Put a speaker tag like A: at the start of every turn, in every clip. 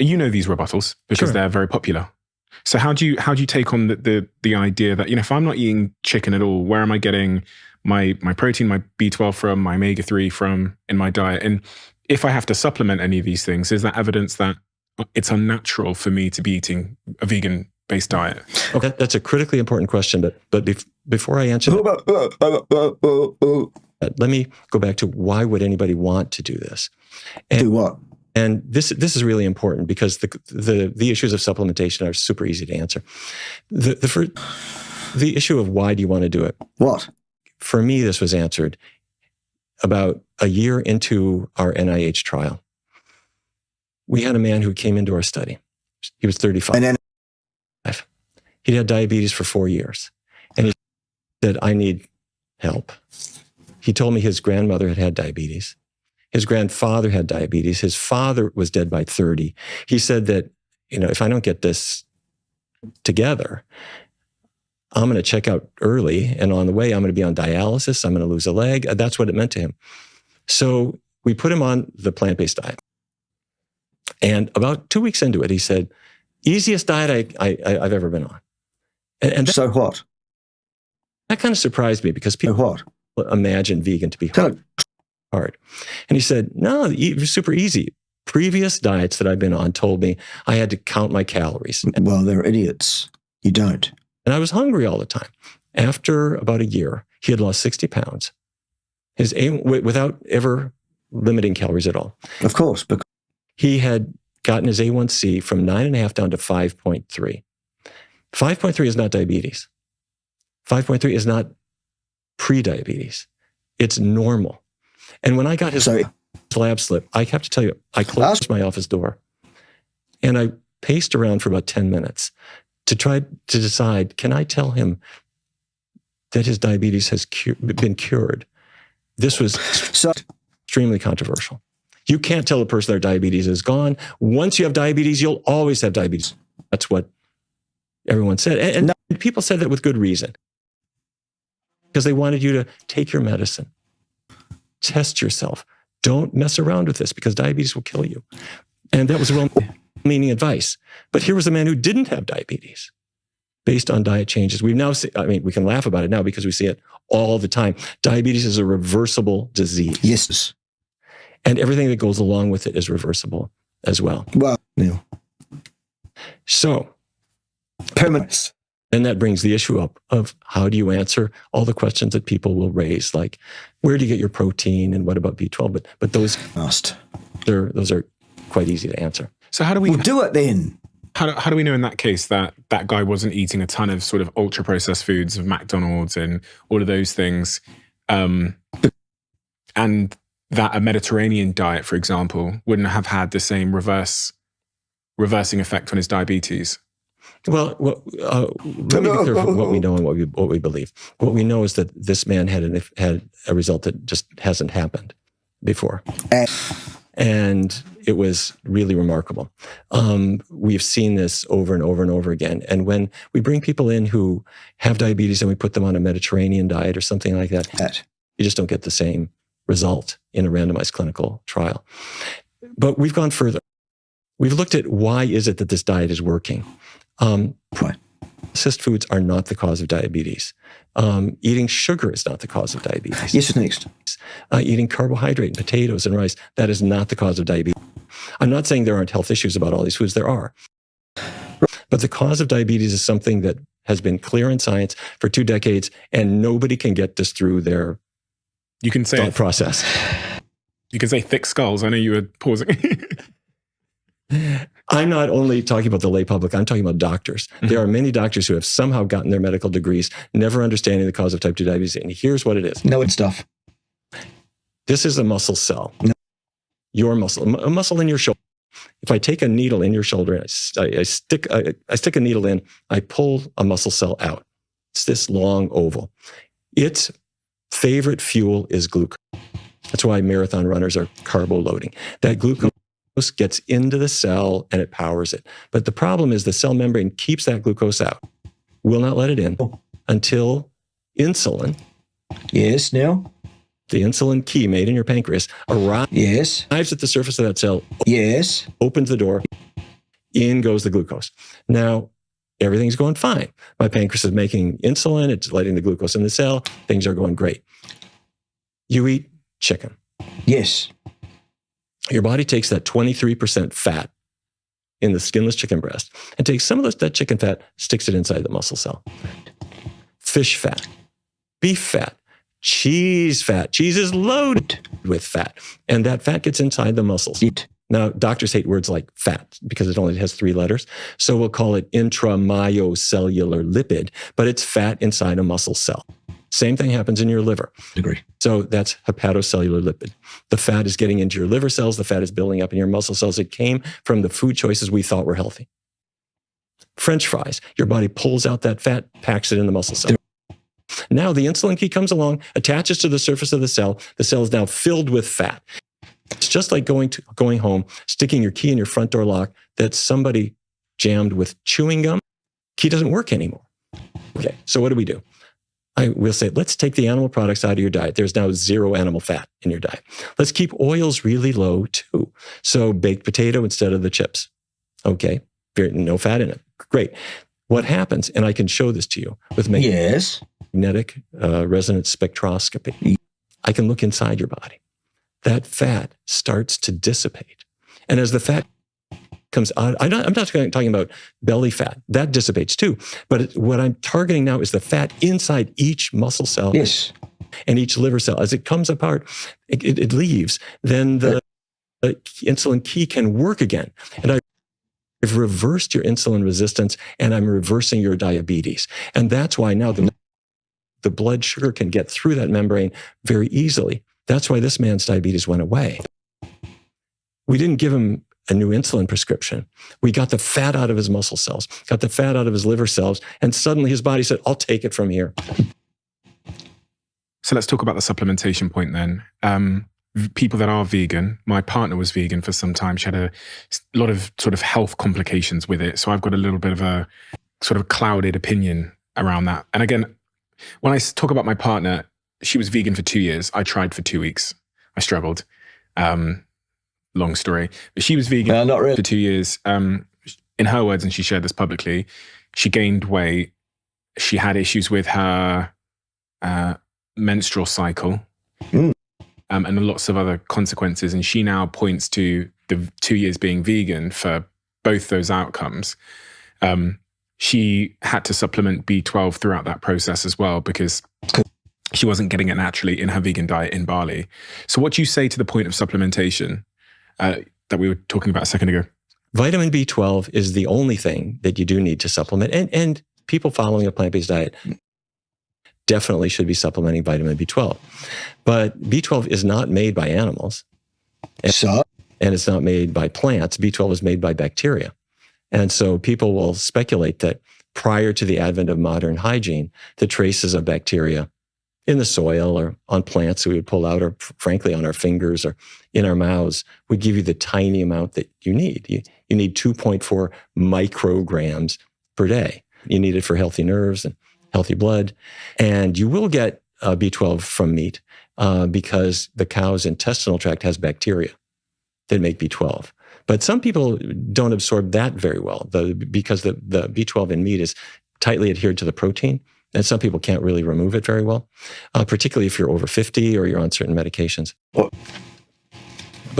A: you know these rebuttals because
B: Sure.
A: they're very popular. So how do you take on the idea that, if I'm not eating chicken at all, where am I getting my protein, my B12 from, my omega-3 from in my diet? And if I have to supplement any of these things, is that evidence that it's unnatural for me to be eating a vegan-based diet?
B: Okay, that's a critically important question. But before I answer that, let me go back to why would anybody want to do this? And,
C: do what?
B: And this is really important because the issues of supplementation are super easy to answer. The issue of why do you want to do it?
C: What?
B: For me, this was answered about a year into our NIH trial. We had a man who came into our study. He was 35.
C: And then
B: He'd had diabetes for 4 years. And he said, I need help. He told me his grandmother had had diabetes. His grandfather had diabetes. His father was dead by 30. He said that, if I don't get this together, I'm going to check out early. And on the way, I'm going to be on dialysis. I'm going to lose a leg. That's what it meant to him. So we put him on the plant-based diet. And about 2 weeks into it, he said, easiest diet I've ever been on. And
C: so what?
B: That kind of surprised me because people imagine vegan to be hard. And he said, no, it was super easy. Previous diets that I've been on told me I had to count my calories.
C: Well, they're idiots. You don't.
B: And I was hungry all the time. After about a year, he had lost 60 pounds without ever limiting calories at all.
C: Of course. Because
B: he had gotten his A1C from 9.5 down to 5.3. 5.3 is not diabetes. 5.3 is not pre-diabetes. It's normal. And when I got his lab slip, I have to tell you, I closed my office door and I paced around for about 10 minutes to try to decide, can I tell him that his diabetes has been cured? This was extremely controversial. You can't tell a person their diabetes is gone. Once you have diabetes, you'll always have diabetes. That's what everyone said. And people said that with good reason. Because they wanted you to take your medicine. Test yourself. Don't mess around with this because diabetes will kill you. And that was well-meaning advice. But here was a man who didn't have diabetes based on diet changes. We now see, we can laugh about it now because we see it all the time. Diabetes is a reversible disease.
C: Yes.
B: And everything that goes along with it is reversible as well.
C: Well, Neal.
B: So,
C: permanence.
B: And that brings the issue up of how do you answer all the questions that people will raise, like where do you get your protein and what about B12? But those those are quite easy to answer.
A: So how do we
C: do it then?
A: How do we know in that case that that guy wasn't eating a ton of sort of ultra processed foods of McDonald's and all of those things, and that a Mediterranean diet, for example, wouldn't have had the same reversing effect on his diabetes?
B: Well, let me be clear what we know and what we believe. What we know is that this man had a result that just hasn't happened before. And it was really remarkable. We've seen this over and over and over again. And when we bring people in who have diabetes and we put them on a Mediterranean diet or something like that, you just don't get the same result in a randomized clinical trial. But we've gone further. We've looked at why is it that this diet is working. Processed foods are not the cause of diabetes. Eating sugar is not the cause of diabetes.
C: Yes, next.
B: Eating carbohydrate, potatoes and rice, that is not the cause of diabetes. I'm not saying there aren't health issues about all these foods. There are. But the cause of diabetes is something that has been clear in science for 2 decades, and nobody can get this through their thought process.
A: You can say thick skulls. I know you were pausing.
B: I'm not only talking about the lay public, I'm talking about doctors. Mm-hmm. There are many doctors who have somehow gotten their medical degrees, never understanding the cause of type 2 diabetes. And here's what it is.
C: No, it's stuff.
B: This is a muscle cell. No. Your muscle, a muscle in your shoulder. If I take a needle in your shoulder and I stick a needle in, I pull a muscle cell out. It's this long oval. Its favorite fuel is glucose. That's why marathon runners are carbo loading. That glucose gets into the cell and it powers it. But the problem is the cell membrane keeps that glucose out, will not let it in until insulin.
C: Yes, Neal?
B: The insulin key made in your pancreas arrives at the surface of that cell.
C: Yes.
B: Opens the door In goes the glucose. Now, everything's going fine. My pancreas is making insulin. It's letting the glucose in the cell. Things are going great. You eat chicken.
C: Yes.
B: Your body takes that 23% fat in the skinless chicken breast and takes some of that chicken fat, sticks it inside the muscle cell. Fish fat, beef fat, cheese fat. Cheese is loaded with fat. And that fat gets inside the muscles. Now, doctors hate words like fat because it only has 3 letters. So we'll call it intramyocellular lipid, but it's fat inside a muscle cell. Same thing happens in your liver.
C: Agree.
B: So that's hepatocellular lipid. The fat is getting into your liver cells. The fat is building up in your muscle cells. It came from the food choices we thought were healthy. French fries. Your body pulls out that fat, packs it in the muscle cell. Now the insulin key comes along, attaches to the surface of the cell. The cell is now filled with fat. It's just like going home, sticking your key in your front door lock that somebody jammed with chewing gum. Key doesn't work anymore. Okay, so what do? We'll say, let's take the animal products out of your diet. There's now 0 animal fat in your diet. Let's keep oils really low too. So baked potato instead of the chips. Okay, no fat in it. Great. What happens, and I can show this to you with magnetic resonance spectroscopy. I can look inside your body. That fat starts to dissipate. And as the fat comes out, I'm not talking about belly fat. That dissipates too. But what I'm targeting now is the fat inside each muscle cell and each liver cell. As it comes apart, it leaves. Then the insulin key can work again. And I've reversed your insulin resistance and I'm reversing your diabetes. And that's why now the blood sugar can get through that membrane very easily. That's why this man's diabetes went away. We didn't give him a new insulin prescription. We got the fat out of his muscle cells, got the fat out of his liver cells, and suddenly his body said, I'll take it from here.
A: So let's talk about the supplementation point then. People that are vegan, my partner was vegan for some time. She had a lot of sort of health complications with it. So I've got a little bit of a sort of clouded opinion around that. And again, when I talk about my partner, she was vegan for 2 years. I tried for 2 weeks. I struggled. Long story. But she was vegan
C: not really.
A: for 2 years. In her words, and she shared this publicly, she gained weight. She had issues with her menstrual cycle and lots of other consequences. And she now points to the 2 years being vegan for both those outcomes. She had to supplement B12 throughout that process as well because she wasn't getting it naturally in her vegan diet in Bali. So what do you say to the point of supplementation that we were talking about a second ago?
B: Vitamin B12 is the only thing that you do need to supplement. And people following a plant-based diet definitely should be supplementing vitamin B12. But B12 is not made by animals. And it's not made by plants. B12 is made by bacteria. And so people will speculate that prior to the advent of modern hygiene, the traces of bacteria in the soil or on plants that we would pull out, or frankly on our fingers or in our mouths, would give you the tiny amount that you need. You need 2.4 micrograms per day. You need it for healthy nerves and healthy blood. And you will get B12 from meat because the cow's intestinal tract has bacteria that make B12. But some people don't absorb that very well because the B12 in meat is tightly adhered to the protein. And some people can't really remove it very well, particularly if you're over 50 or you're on certain medications. But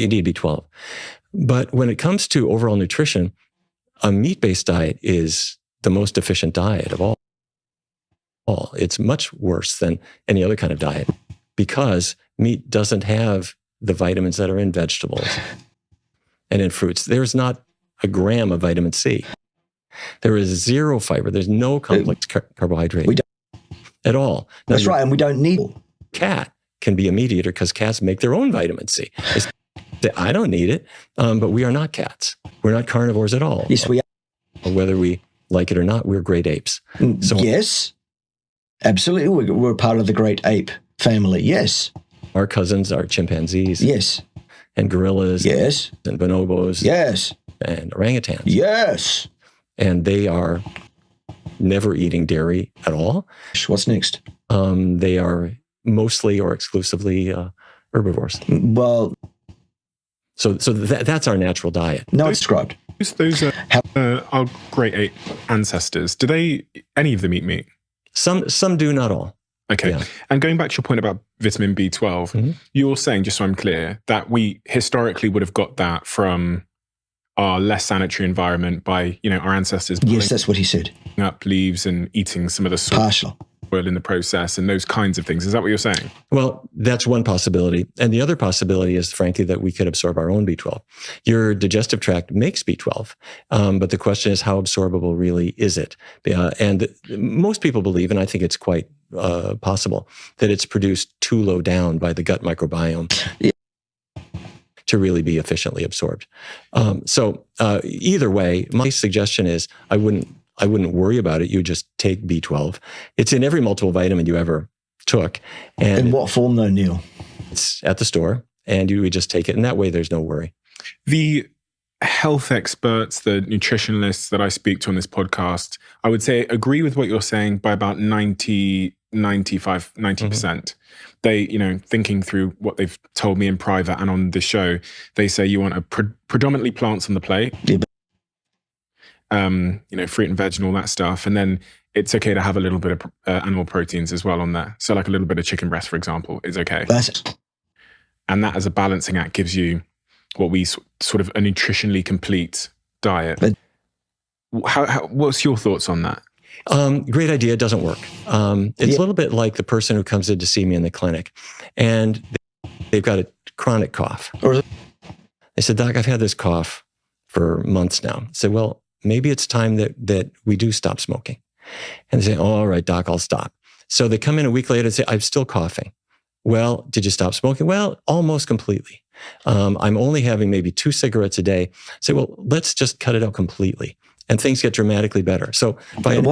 B: you need B12. But when it comes to overall nutrition, a meat-based diet is the most efficient diet of all. It's much worse than any other kind of diet because meat doesn't have the vitamins that are in vegetables and in fruits. There's not a gram of vitamin C. There is 0 fiber. There's no complex carbohydrate at all. Now,
C: that's right, and we don't need.
B: Cat can be a meat eater because cats make their own vitamin C. I don't need it, but we are not cats. We're not carnivores at all.
C: Yes, we are.
B: Whether we like it or not, we're great apes. So
C: yes, absolutely. We're part of the great ape family. Yes.
B: Our cousins are chimpanzees.
C: Yes.
B: And gorillas.
C: Yes.
B: And bonobos.
C: Yes.
B: And orangutans.
C: Yes.
B: And they are never eating dairy at all.
C: What's next?
B: They are mostly or exclusively herbivores.
C: Well,
B: so that's our natural diet.
C: No, it's described.
A: Those our great ape ancestors, do any of them eat meat?
B: Some do, not all.
A: Okay.
B: Yeah.
A: And going back to your point about vitamin B12, you're saying, just so I'm clear, that we historically would have got that from our less sanitary environment by, our ancestors.
C: Yes, that's what he said.
A: Up leaves and eating some of the
C: Partial.
A: soil in the process and those kinds of things. Is that what you're saying?
B: Well, that's one possibility. And the other possibility is, frankly, that we could absorb our own B12. Your digestive tract makes B12, but the question is, how absorbable really is it? And most people believe, and I think it's quite possible, that it's produced too low down by the gut microbiome to really be efficiently absorbed. So either way, my suggestion is I wouldn't worry about it. You just take B12. It's in every multiple vitamin you ever took. And
C: in what form though, Neal?
B: It's at the store, and you would just take it. And that way there's no worry.
A: The health experts, the nutritionalists that I speak to on this podcast, I would say agree with what you're saying by about 90%. They, thinking through what they've told me in private and on the show, they say you want predominantly plants on the plate.
C: Yeah,
A: fruit and veg and all that stuff. And then it's okay to have a little bit of animal proteins as well on there. So like a little bit of chicken breast, for example, is okay. And that as a balancing act gives you what we sort of a nutritionally complete diet.
C: But
A: what's your thoughts on that?
B: Great idea. It doesn't work. It's a little bit like the person who comes in to see me in the clinic and they've got a chronic cough. They said, Doc, I've had this cough for months now. I said, well, maybe it's time that we do stop smoking. And they say, oh, all right, Doc, I'll stop. So they come in a week later and say, I'm still coughing. Well, did you stop smoking? Well, almost completely. I'm only having maybe 2 cigarettes a day. I say, well, let's just cut it out completely. And things get dramatically better. So by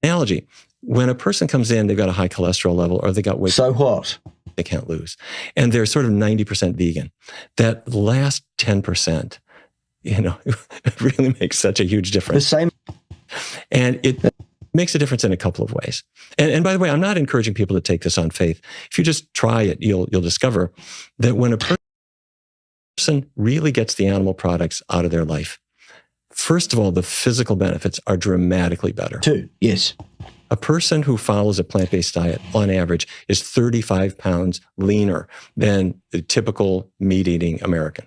B: analogy, when a person comes in, they've got a high cholesterol level or they got weight.
C: So what?
B: They can't lose. And they're sort of 90% vegan. That last 10%, it really makes such a huge difference.
C: The same.
B: And it makes a difference in a couple of ways. And by the way, I'm not encouraging people to take this on faith. If you just try it, you'll discover that when a person really gets the animal products out of their life, first of all, the physical benefits are dramatically better.
C: Too, yes.
B: A person who follows a plant-based diet, on average, is 35 pounds leaner than the typical meat-eating American.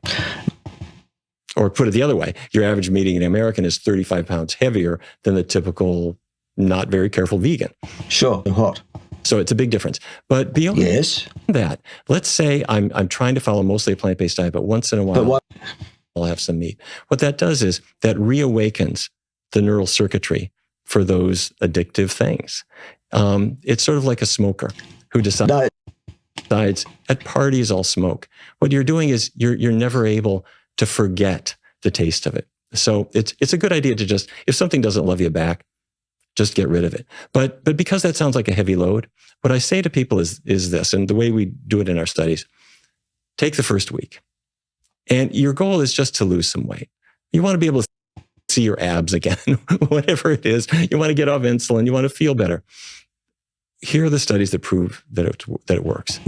B: Or put it the other way, your average meat-eating American is 35 pounds heavier than the typical, not very careful vegan.
C: Sure, what?
B: So it's a big difference. But beyond that, let's say I'm trying to follow mostly a plant-based diet, but once in a while, I'll have some meat. What that does is that reawakens the neural circuitry for those addictive things. It's sort of like a smoker who decides at parties I'll smoke. What you're doing is you're never able to forget the taste of it. So it's a good idea to just, if something doesn't love you back, just get rid of it. But because that sounds like a heavy load, what I say to people is this, and the way we do it in our studies, take the first week. And your goal is just to lose some weight. You want to be able to see your abs again, whatever it is. You want to get off insulin. You want to feel better. Here are the studies that prove that it works.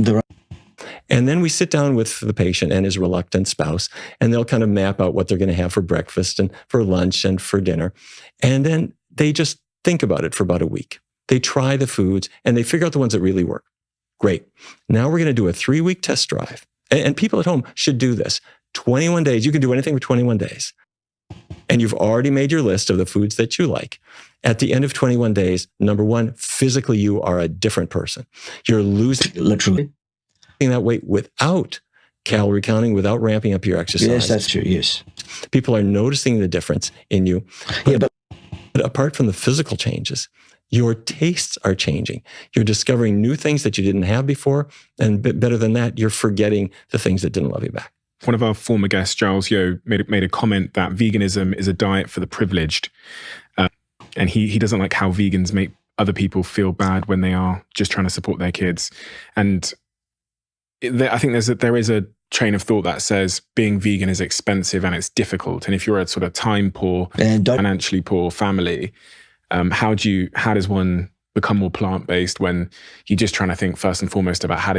B: And then we sit down with the patient and his reluctant spouse, and they'll kind of map out what they're going to have for breakfast and for lunch and for dinner. And then they just think about it for about a week. They try the foods and they figure out the ones that really work. Great. Now we're going to do a 3-week test drive. And people at home should do this. 21 days. You can do anything for 21 days. And you've already made your list of the foods that you like. At the end of 21 days, number one, physically, you are a different person. You're losing
C: literally
B: that weight without calorie counting, without ramping up your exercise.
C: Yes, that's true. Yes.
B: People are noticing the difference in you. But apart from the physical changes, your tastes are changing. You're discovering new things that you didn't have before. And better than that, you're forgetting the things that didn't love you back.
A: One of our former guests, Giles Yeo, made a comment that veganism is a diet for the privileged. And he doesn't like how vegans make other people feel bad when they are just trying to support their kids. And I think there is a train of thought that says being vegan is expensive and it's difficult. And if you're a sort of time poor, financially poor family, how does one become more plant-based when you're just trying to think first and foremost about how to